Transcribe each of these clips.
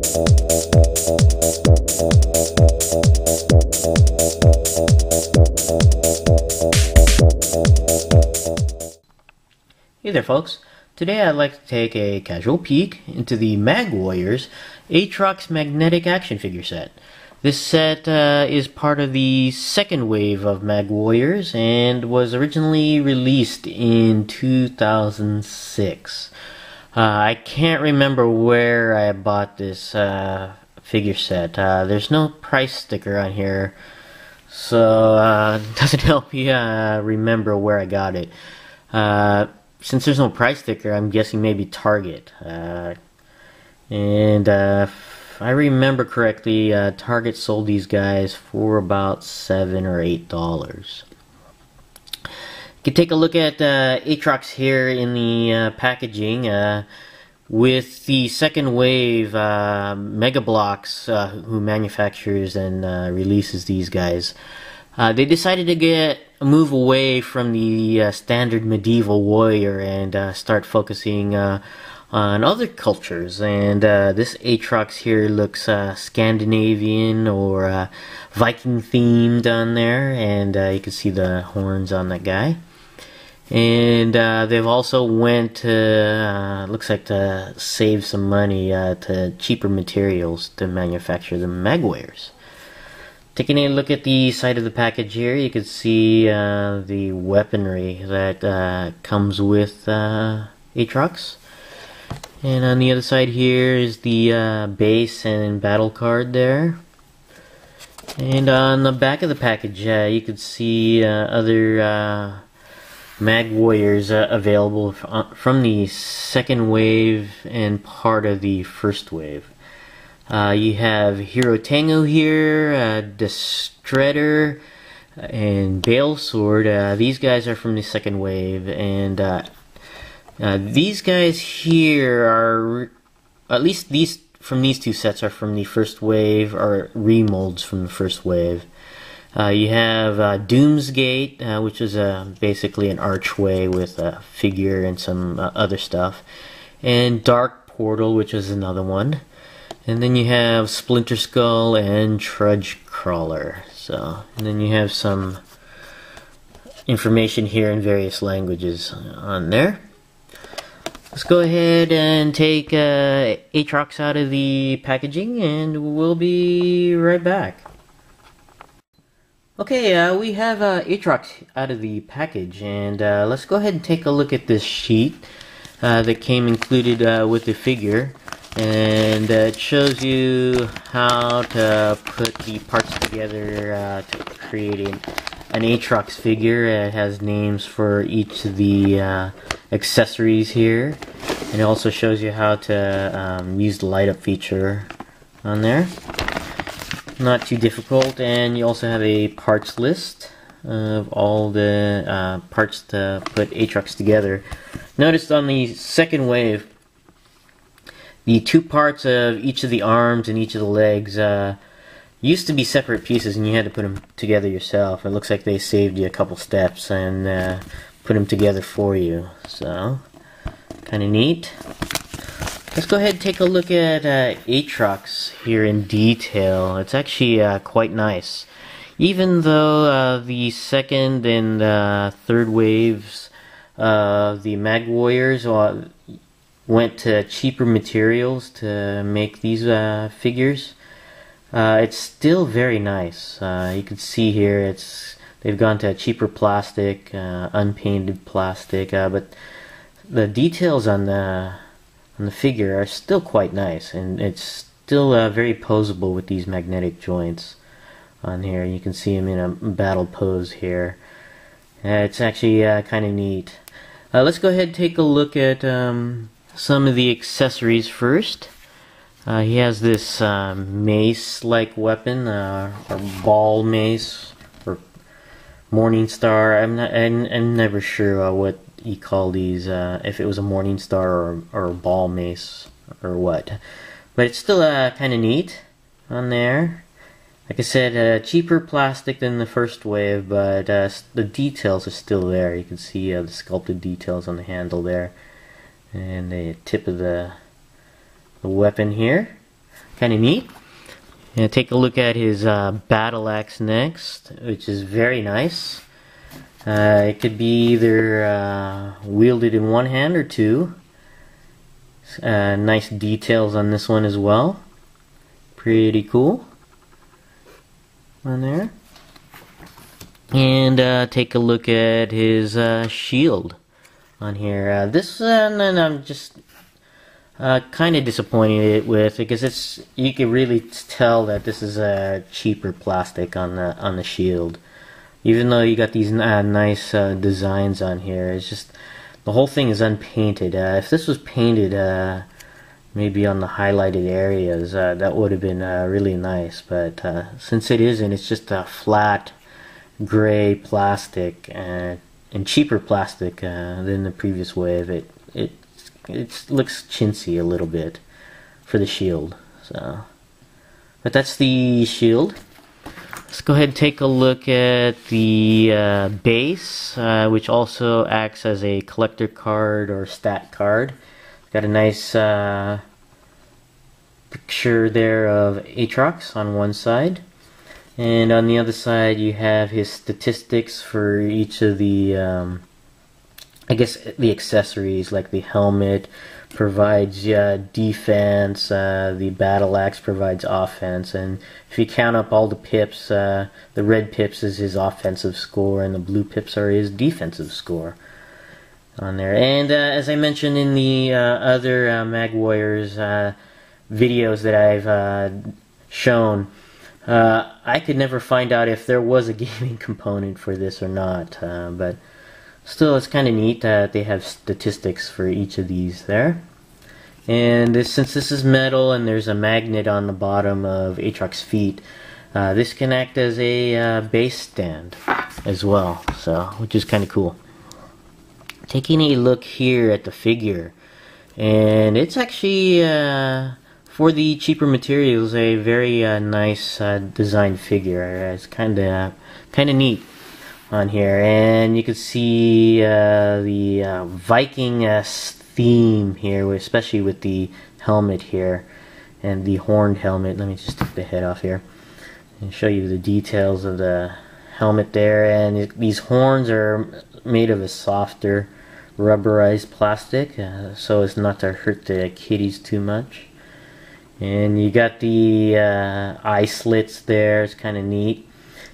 Hey there folks, today I'd like to take a casual peek into the Mag Warriors Atrox magnetic action figure set. This set is part of the second wave of Mag Warriors and was originally released in 2006. I can't remember where I bought this figure set. There's no price sticker on here, so it doesn't help you remember where I got it. Since there's no price sticker, I'm guessing maybe Target. If I remember correctly, Target sold these guys for about $7 or $8. You can take a look at Atrox here in the packaging with the second wave Mega Bloks, who manufactures and releases these guys. They decided to move away from the standard medieval warrior and start focusing on other cultures. And this Atrox here looks Scandinavian or Viking themed on there, and you can see the horns on that guy. And they've also went to, looks like to save some money to cheaper materials to manufacture the Mag Warriors. Taking a look at the side of the package here, you can see the weaponry that comes with Atrox. And on the other side here is the base and battle card there. And on the back of the package, you can see other Mag Warriors available from the second wave and part of the first wave. You have Hero Tango here, Destreader, and Bale Sword. These guys are from the second wave, and these guys here are, at least these from these two sets are from the first wave, or remolds from the first wave. You have Doomsgate, which is basically an archway with a figure and some other stuff, and Dark Portal, which is another one. And then you have Splinter Skull and Trudge Crawler. And then you have some information here in various languages on there. Let's go ahead and take Atrox out of the packaging, and we'll be right back. Okay, we have Atrox out of the package, and let's go ahead and take a look at this sheet that came included with the figure. And it shows you how to put the parts together to create an Atrox figure. It has names for each of the accessories here, and it also shows you how to use the light up feature on there. Not too difficult, and you also have a parts list of all the parts to put Atrox together. Notice on the second wave, the two parts of each of the arms and each of the legs used to be separate pieces, and you had to put them together yourself. It looks like they saved you a couple steps and put them together for you. So, kind of neat. Let's go ahead and take a look at Atrox here in detail. It's actually quite nice. Even though the second and third waves of the Mag Warriors went to cheaper materials to make these figures, it's still very nice. You can see here they've gone to cheaper plastic, unpainted plastic, but the details on the figure are still quite nice, and it's still very posable with these magnetic joints on here. You can see him in a battle pose here. It's actually kind of neat. Let's go ahead and take a look at some of the accessories first. He has this mace-like weapon, or ball mace, or Morning Star. I'm never sure what you call these, if it was a Morning Star or a ball mace or what. But it's still kind of neat on there. Like I said, cheaper plastic than the first wave, but the details are still there. You can see the sculpted details on the handle there, and the tip of the weapon here. kind of neat. And take a look at his battle axe next, which is very nice. It could be either wielded in one hand or two. Nice details on this one as well. Pretty cool on there. And take a look at his shield on here. This one I'm just kind of disappointed with, because you can really tell that this is a cheaper plastic on the shield. Even though you got these nice designs on here, it's just the whole thing is unpainted. If this was painted, maybe on the highlighted areas, that would have been really nice. But since it isn't, it's just a flat gray plastic and cheaper plastic than the previous wave. It looks chintzy a little bit for the shield. So, but that's the shield. Let's go ahead and take a look at the base, which also acts as a collector card or stat card. Got a nice picture there of Atrox on one side, and on the other side you have his statistics for each of the I guess the accessories. Like the helmet provides defense, the battle axe provides offense, and if you count up all the pips, the red pips is his offensive score and the blue pips are his defensive score on there. And as I mentioned in the other Mag Warriors videos that I've shown, I could never find out if there was a gaming component for this or not, but still, it's kind of neat that they have statistics for each of these there. And since this is metal and there's a magnet on the bottom of Atrox's feet, this can act as a base stand as well, so which is kind of cool. Taking a look here at the figure, and it's actually for the cheaper materials a very nice designed figure. It's kind of neat on here, and you can see the Viking theme here, especially with the helmet here and the horned helmet. Let me just take the head off here and show you the details of the helmet there. And these horns are made of a softer rubberized plastic, so as not to hurt the kitties too much. And you got the eye slits there. It's kind of neat.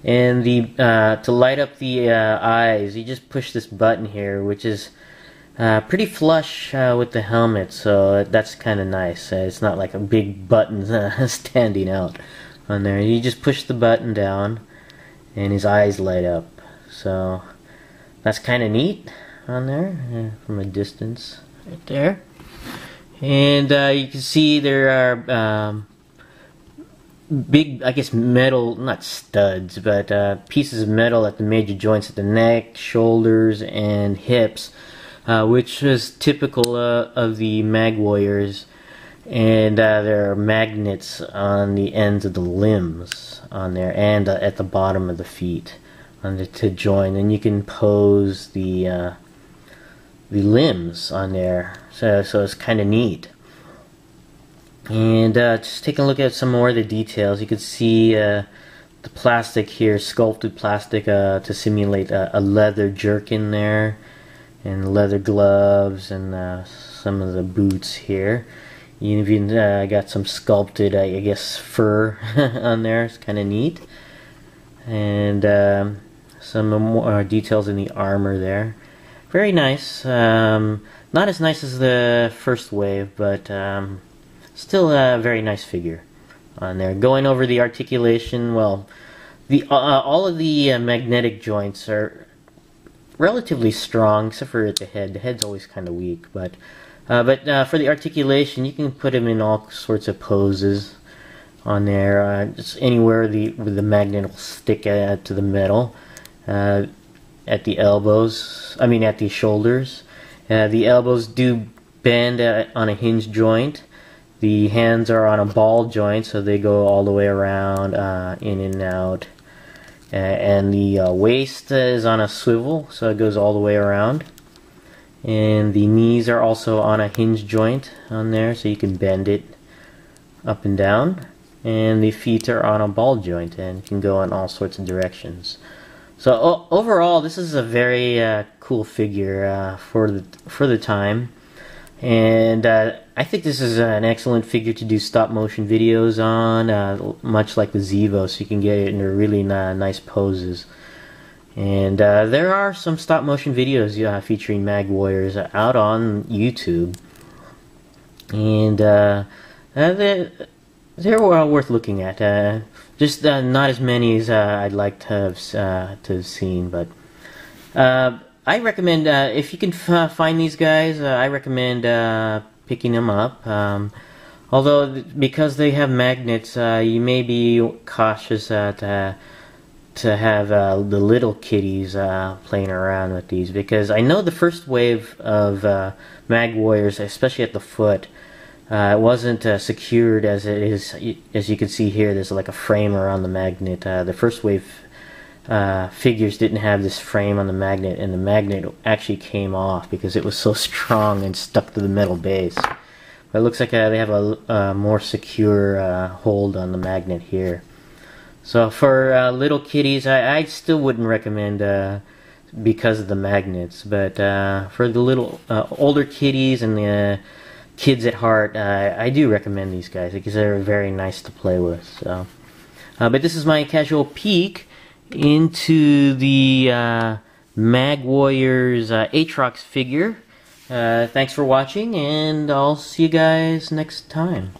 And to light up the eyes, you just push this button here, which is pretty flush with the helmet, so that's kind of nice. It's not like a big button standing out on there. You just push the button down and his eyes light up. So that's kind of neat on there from a distance right there. And you can see there are big, I guess, metal, not studs, but pieces of metal at the major joints at the neck, shoulders, and hips, which is typical of the Mag Warriors. And there are magnets on the ends of the limbs on there, and at the bottom of the feet to join. And you can pose the limbs on there, so it's kind of neat. And just taking a look at some more of the details, you can see the plastic here, sculpted plastic to simulate a leather jerkin there, and leather gloves, and some of the boots here. You even got some sculpted, I guess, fur on there. It's kind of neat. And some more details in the armor there. Very nice. Not as nice as the first wave, but still a very nice figure on there. Going over the articulation, well, all of the magnetic joints are relatively strong, except for at the head. The head's always kind of weak, but for the articulation, you can put them in all sorts of poses on there. Just anywhere where the magnet will stick to the metal. At the elbows, at the shoulders. The elbows do bend on a hinge joint. The hands are on a ball joint, so they go all the way around, in and out. And the waist is on a swivel, so it goes all the way around. And the knees are also on a hinge joint on there, so you can bend it up and down, and the feet are on a ball joint and can go in all sorts of directions. So overall, this is a very cool figure for the time, and I think this is an excellent figure to do stop motion videos on, much like the Zevo, so you can get it in really nice poses. And there are some stop motion videos featuring Mag Warriors out on YouTube, and they're well worth looking at. Just not as many as I'd like to have seen, but I recommend if you can find these guys, I recommend picking them up. Although because they have magnets, you may be cautious to have the little kitties playing around with these, because I know the first wave of Mag Warriors, especially at the foot, it wasn't secured as it is. As you can see here, there's like a frame around the magnet. The first wave figures didn't have this frame on the magnet, and the magnet actually came off because it was so strong and stuck to the metal base. But it looks like they have a more secure hold on the magnet here. So for little kitties, I still wouldn't recommend because of the magnets, but for the little older kitties and the kids at heart, I do recommend these guys because they're very nice to play with. So, but this is my casual peek into the Mag Warriors Atrox figure. Thanks for watching, and I'll see you guys next time.